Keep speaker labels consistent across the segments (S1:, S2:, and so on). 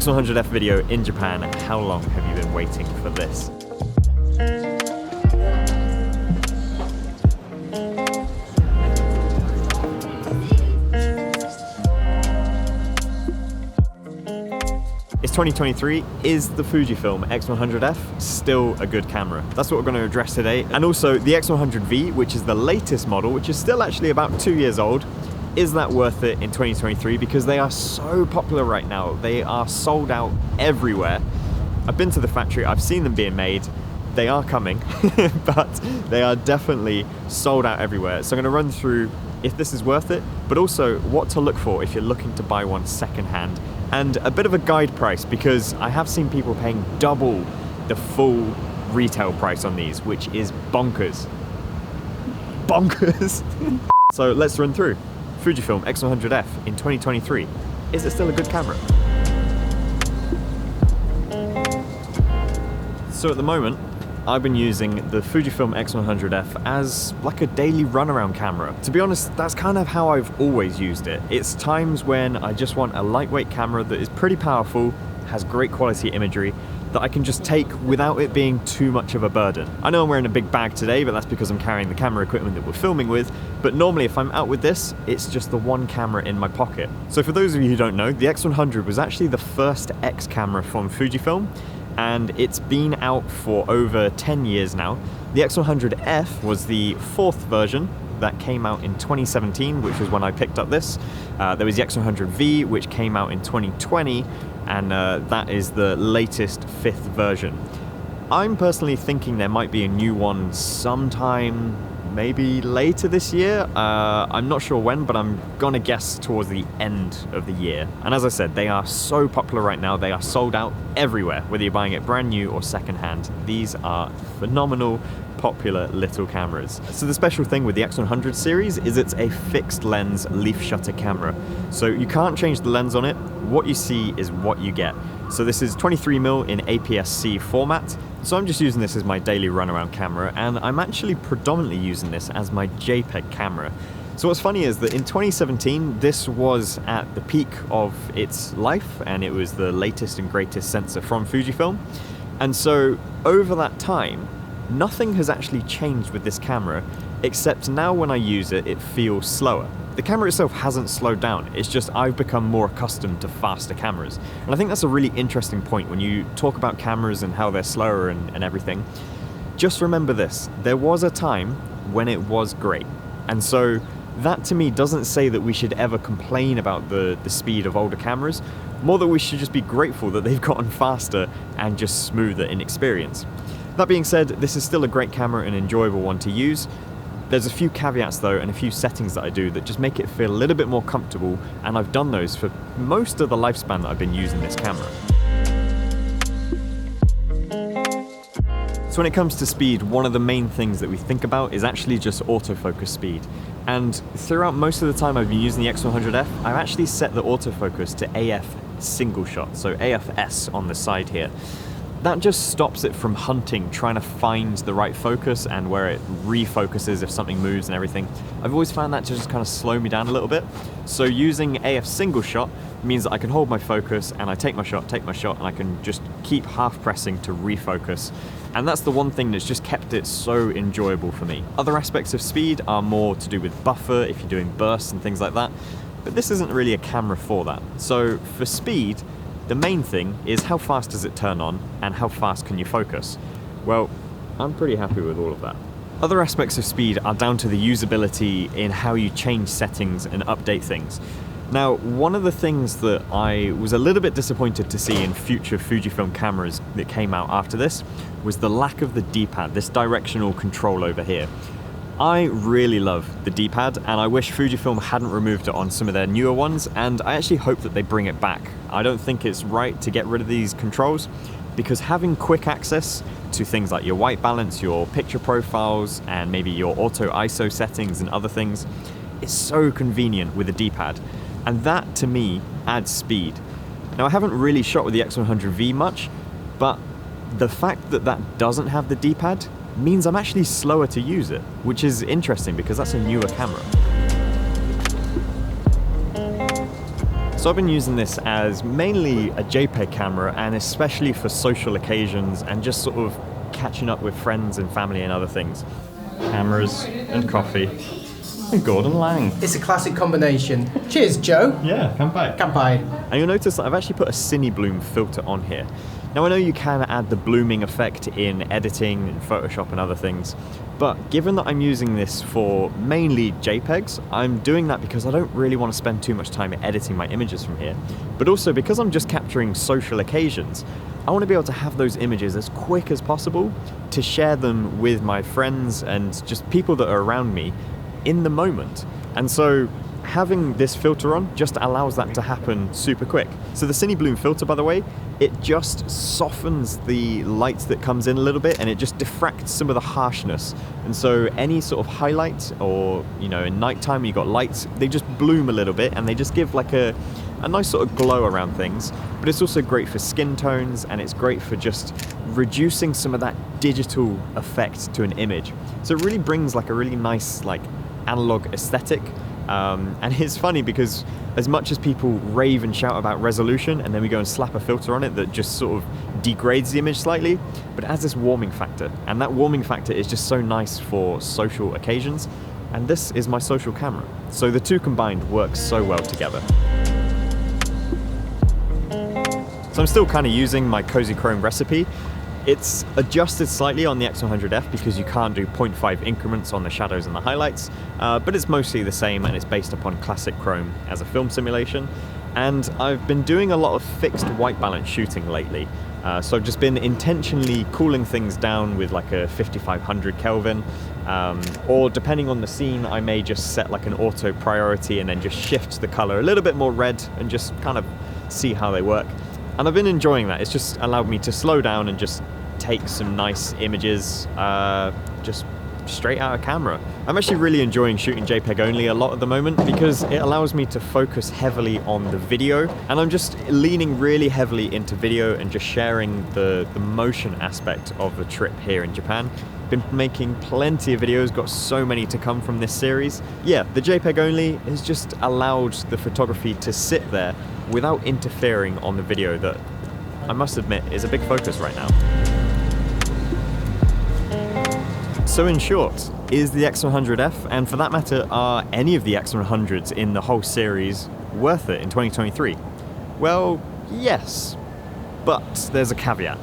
S1: X100F video in Japan. How long have you been waiting for this? It's 2023. Is the Fujifilm X100F still a good camera? That's what we're going to address today. And also the X100V, which is the latest model, which is still actually about 2 years old. Is that worth it in 2023? Because they are so popular right now. They are sold out everywhere. I've been to the factory, I've seen them being made. They are coming, but they are definitely sold out everywhere. So I'm going to run through if this is worth it, but also what to look for if you're looking to buy one secondhand, and a bit of a guide price, because I have seen people paying double the full retail price on these, which is bonkers. Bonkers! So let's run through. Fujifilm X100F in 2023. Is it still a good camera? So at the moment, I've been using the Fujifilm X100F as like a daily runaround camera. To be honest, that's kind of how I've always used it. It's times when I just want a lightweight camera that is pretty powerful, has great quality imagery, that I can just take without it being too much of a burden. I know I'm wearing a big bag today, but that's because I'm carrying the camera equipment that we're filming with, but normally if I'm out with this, it's just the one camera in my pocket. So for those of you who don't know, the X100 was actually the first X camera from Fujifilm, and it's been out for over 10 years now. The X100F was the fourth version that came out in 2017, which was when I picked up this. There was the X100V, which came out in 2020, and that is the latest fifth version. I'm personally thinking there might be a new one sometime, maybe later this year. I'm not sure when, but I'm gonna guess towards the end of the year. And as I said, they are so popular right now. They are sold out everywhere, whether you're buying it brand new or secondhand. These are phenomenal, popular little cameras. So the special thing with the X100 series is it's a fixed lens leaf shutter camera. So you can't change the lens on it. What you see is what you get. So this is 23mm in APS-C format. So I'm just using this as my daily runaround camera, and I'm actually predominantly using this as my JPEG camera. So what's funny is that in 2017, this was at the peak of its life, and it was the latest and greatest sensor from Fujifilm. And so over that time, nothing has actually changed with this camera, except now when I use it, it feels slower. The camera itself hasn't slowed down, it's just I've become more accustomed to faster cameras. And I think that's a really interesting point when you talk about cameras and how they're slower and everything. Just remember this, there was a time when it was great. And so that to me doesn't say that we should ever complain about the speed of older cameras, more that we should just be grateful that they've gotten faster and just smoother in experience. That being said, this is still a great camera and enjoyable one to use. There's a few caveats though, and a few settings that I do that just make it feel a little bit more comfortable, and I've done those for most of the lifespan that I've been using this camera. So when it comes to speed, one of the main things that we think about is actually just autofocus speed. And throughout most of the time I've been using the X100F, I've actually set the autofocus to AF single shot, so AFS on the side here. That just stops it from hunting, trying to find the right focus and where it refocuses if something moves and everything. I've always found that to just kind of slow me down a little bit. So using AF single shot means that I can hold my focus and I take my shot, and I can just keep half pressing to refocus. And that's the one thing that's just kept it so enjoyable for me. Other aspects of speed are more to do with buffer, if you're doing bursts and things like that. But this isn't really a camera for that. So for speed, the main thing is how fast does it turn on and how fast can you focus? Well, I'm pretty happy with all of that. Other aspects of speed are down to the usability in how you change settings and update things. Now, one of the things that I was a little bit disappointed to see in future Fujifilm cameras that came out after this was the lack of the D-pad, this directional control over here. I really love the D-pad, and I wish Fujifilm hadn't removed it on some of their newer ones, and I actually hope that they bring it back. I don't think it's right to get rid of these controls, because having quick access to things like your white balance, your picture profiles, and maybe your auto ISO settings and other things is so convenient with a D-pad, and that to me adds speed. Now I haven't really shot with the X100V much, but the fact that that doesn't have the D-pad means I'm actually slower to use it, which is interesting because that's a newer camera. So I've been using this as mainly a JPEG camera, and especially for social occasions and just sort of catching up with friends and family and other things. Cameras and coffee and Gordon Lang.
S2: It's a classic combination. Cheers, Joe.
S1: Yeah, kanpai.
S2: Kanpai.
S1: And you'll notice that I've actually put a Cine Bloom filter on here. Now I know you can add the blooming effect in editing and Photoshop and other things, but given that I'm using this for mainly JPEGs, I'm doing that because I don't really want to spend too much time editing my images from here. But also because I'm just capturing social occasions, I want to be able to have those images as quick as possible to share them with my friends and just people that are around me in the moment. And so having this filter on just allows that to happen super quick. So the Cine Bloom filter, by the way, it just softens the light that comes in a little bit, and it just diffracts some of the harshness. And so any sort of highlight, or in nighttime you got lights, they just bloom a little bit and they just give like a nice sort of glow around things. But it's also great for skin tones, and it's great for just reducing some of that digital effect to an image. So it really brings like a really nice like analog aesthetic. And it's funny because as much as people rave and shout about resolution, and then we go and slap a filter on it that just sort of degrades the image slightly, but it has this warming factor, and that warming factor is just so nice for social occasions, and this is my social camera. So the two combined work so well together. So I'm still kind of using my Cozy Chrome recipe. It's adjusted slightly on the X100F because you can't do 0.5 increments on the shadows and the highlights, but it's mostly the same, and it's based upon classic Chrome as a film simulation. And I've been doing a lot of fixed white balance shooting lately. So I've just been intentionally cooling things down with like a 5500 Kelvin, or depending on the scene, I may just set like an auto priority and then just shift the color a little bit more red and just kind of see how they work. And I've been enjoying that. It's just allowed me to slow down and just take some nice images just straight out of camera. I'm actually really enjoying shooting JPEG only a lot at the moment because it allows me to focus heavily on the video, and I'm just leaning really heavily into video and just sharing the motion aspect of the trip here in Japan. Been making plenty of videos, got so many to come from this series. Yeah, the JPEG only has just allowed the photography to sit there without interfering on the video that, I must admit, is a big focus right now. So in short, is the X100F, and for that matter, are any of the X100s in the whole series worth it in 2023? Well, yes, but there's a caveat.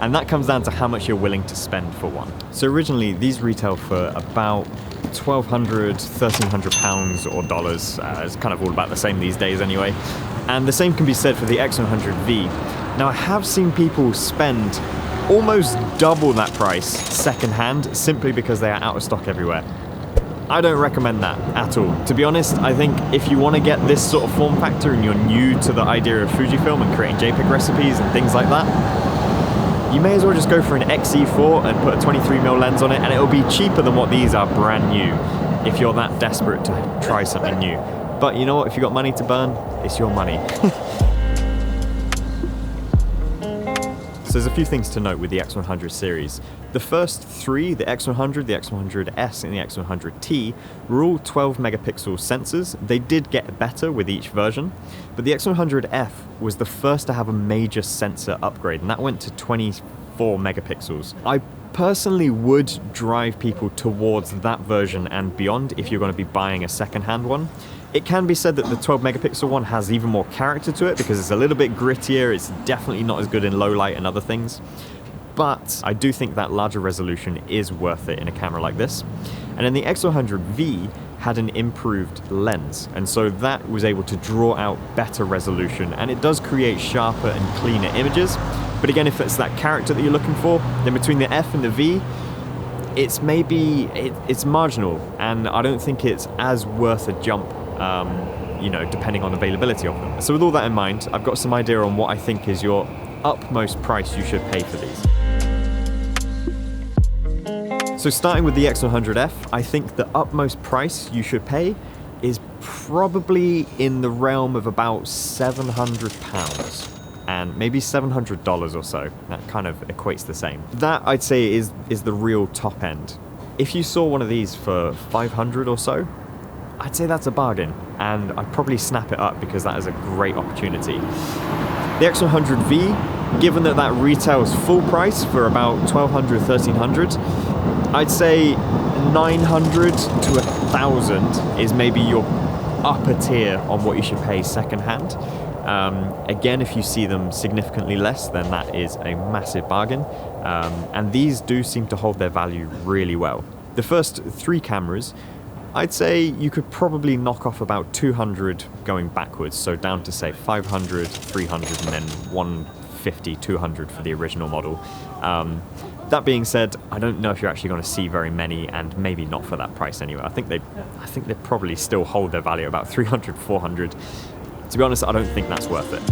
S1: And that comes down to how much you're willing to spend for one. So originally, these retail for about £1,200, £1,300 or dollars. It's kind of all about the same these days anyway. And the same can be said for the X100V. Now I have seen people spend almost double that price secondhand simply because they are out of stock everywhere. I don't recommend that at all. To be honest, I think if you want to get this sort of form factor and you're new to the idea of Fujifilm and creating JPEG recipes and things like that, you may as well just go for an XE4 and put a 23mm lens on it, and it'll be cheaper than what these are brand new if you're that desperate to try something new. But you know what, if you've got money to burn, it's your money. So there's a few things to note with the X100 series. The first three, the X100, the X100S, and the X100T, were all 12 megapixel sensors. They did get better with each version, but the X100F was the first to have a major sensor upgrade, and that went to 24 megapixels. I personally would drive people towards that version and beyond if you're going to be buying a second-hand one. It can be said that the 12 megapixel one has even more character to it because it's a little bit grittier, it's definitely not as good in low light and other things. But I do think that larger resolution is worth it in a camera like this. And then the X100V had an improved lens, and so that was able to draw out better resolution, and it does create sharper and cleaner images. But again, if it's that character that you're looking for, then between the F and the V, it's marginal, and I don't think it's as worth a jump, depending on availability of them. So with all that in mind, I've got some idea on what I think is your utmost price you should pay for these. So starting with the X100F, I think the utmost price you should pay is probably in the realm of about £700 and maybe $700 or so. That kind of equates the same. That I'd say is the real top end. If you saw one of these for 500 or so, I'd say that's a bargain, and I'd probably snap it up because that is a great opportunity. The X100V, given that that retails full price for about $1,200, $1,300, I'd say 900 to 1,000 is maybe your upper tier on what you should pay secondhand. Again, if you see them significantly less, then that is a massive bargain. And these do seem to hold their value really well. The first 3 cameras, I'd say you could probably knock off about 200 going backwards, so down to say 500, 300, and then 150, 200 for the original model. That being said, I don't know if you're actually going to see very many, and maybe not for that price anyway. I think they probably still hold their value about 300, 400. To be honest, I don't think that's worth it.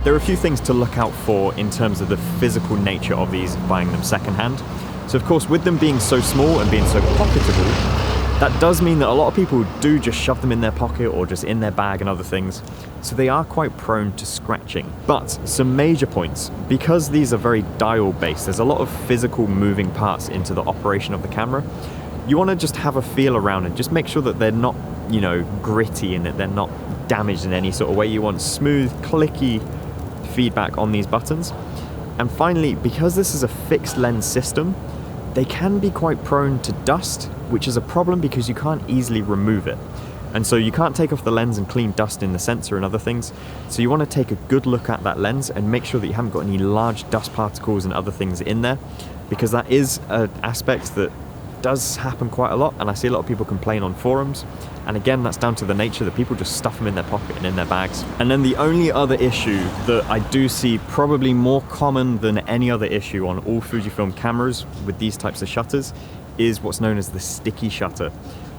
S1: There are a few things to look out for in terms of the physical nature of these, buying them secondhand. So of course, with them being so small and being so pocketable, that does mean that a lot of people do just shove them in their pocket or just in their bag and other things. So they are quite prone to scratching. But some major points, because these are very dial based, there's a lot of physical moving parts into the operation of the camera. You want to just have a feel around and just make sure that they're not, you know, gritty and that they're not damaged in any sort of way. You want smooth, clicky feedback on these buttons. And finally, because this is a fixed lens system, they can be quite prone to dust, which is a problem because you can't easily remove it. And so you can't take off the lens and clean dust in the sensor and other things. So you want to take a good look at that lens and make sure that you haven't got any large dust particles and other things in there, because that is an aspect that does happen quite a lot, and I see a lot of people complain on forums. And again, that's down to the nature that people just stuff them in their pocket and in their bags. And then the only other issue that I do see probably more common than any other issue on all Fujifilm cameras with these types of shutters is what's known as the sticky shutter.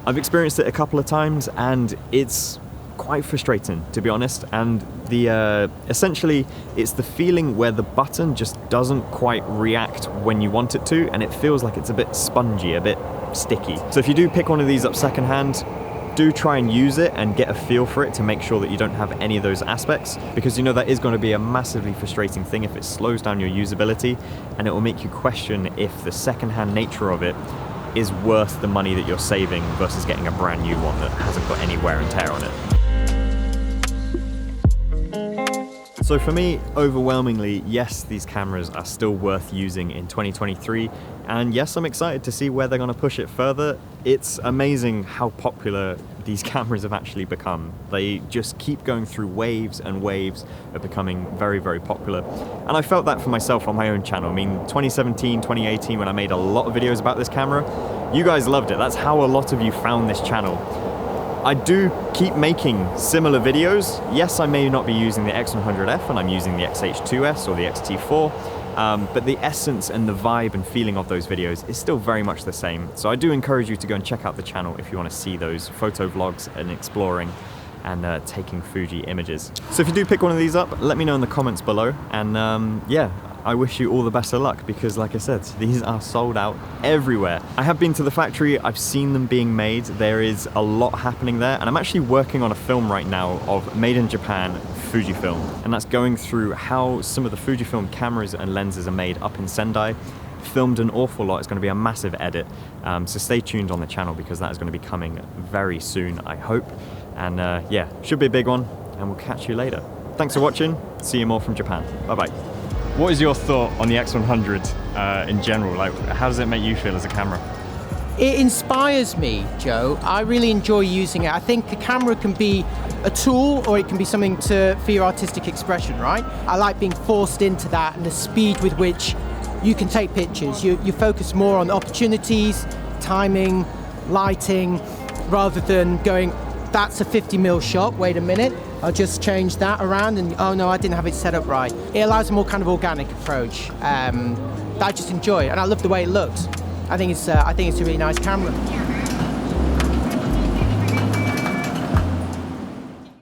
S1: I've experienced it a couple of times and it's quite frustrating, to be honest. And the essentially it's the feeling where the button just doesn't quite react when you want it to, and it feels like it's a bit spongy, a bit sticky. So if you do pick one of these up secondhand, do try and use it and get a feel for it to make sure that you don't have any of those aspects, because you know that is going to be a massively frustrating thing if it slows down your usability, and it will make you question if the secondhand nature of it is worth the money that you're saving versus getting a brand new one that hasn't got any wear and tear on it. So for me, overwhelmingly, yes, these cameras are still worth using in 2023. And yes, I'm excited to see where they're going to push it further. It's amazing how popular these cameras have actually become. They just keep going through waves and waves of becoming very, very popular. And I felt that for myself on my own channel. I mean, 2017, 2018, when I made a lot of videos about this camera, you guys loved it. That's how a lot of you found this channel. I do keep making similar videos. Yes, I may not be using the X100F and I'm using the XH2S or the XT4, but the essence and the vibe and feeling of those videos is still very much the same. So I do encourage you to go and check out the channel if you want to see those photo vlogs and exploring and taking Fuji images. So if you do pick one of these up, let me know in the comments below. And yeah, I wish you all the best of luck, because like I said, these are sold out everywhere. I have been to the factory, I've seen them being made. There is a lot happening there, and I'm actually working on a film right now of made in Japan Fujifilm, and that's going through how some of the Fujifilm cameras and lenses are made up in Sendai. Filmed an awful lot. It's going to be a massive edit, so stay tuned on the channel because that is going to be coming very soon, I hope. And yeah, should be a big one, and we'll catch you later. Thanks for watching. See you more from Japan. Bye bye. What is your thought on the X100 in general? Like, how does it make you feel as a camera?
S2: It inspires me, Joe. I really enjoy using it. I think a camera can be a tool or it can be something for your artistic expression, right? I like being forced into that and the speed with which you can take pictures. You focus more on opportunities, timing, lighting, rather than going, that's a 50mm shot, wait a minute, I'll just change that around and oh no, I didn't have it set up right. It allows a more kind of organic approach that I just enjoy, and I love the way it looks. I think it's a really nice camera.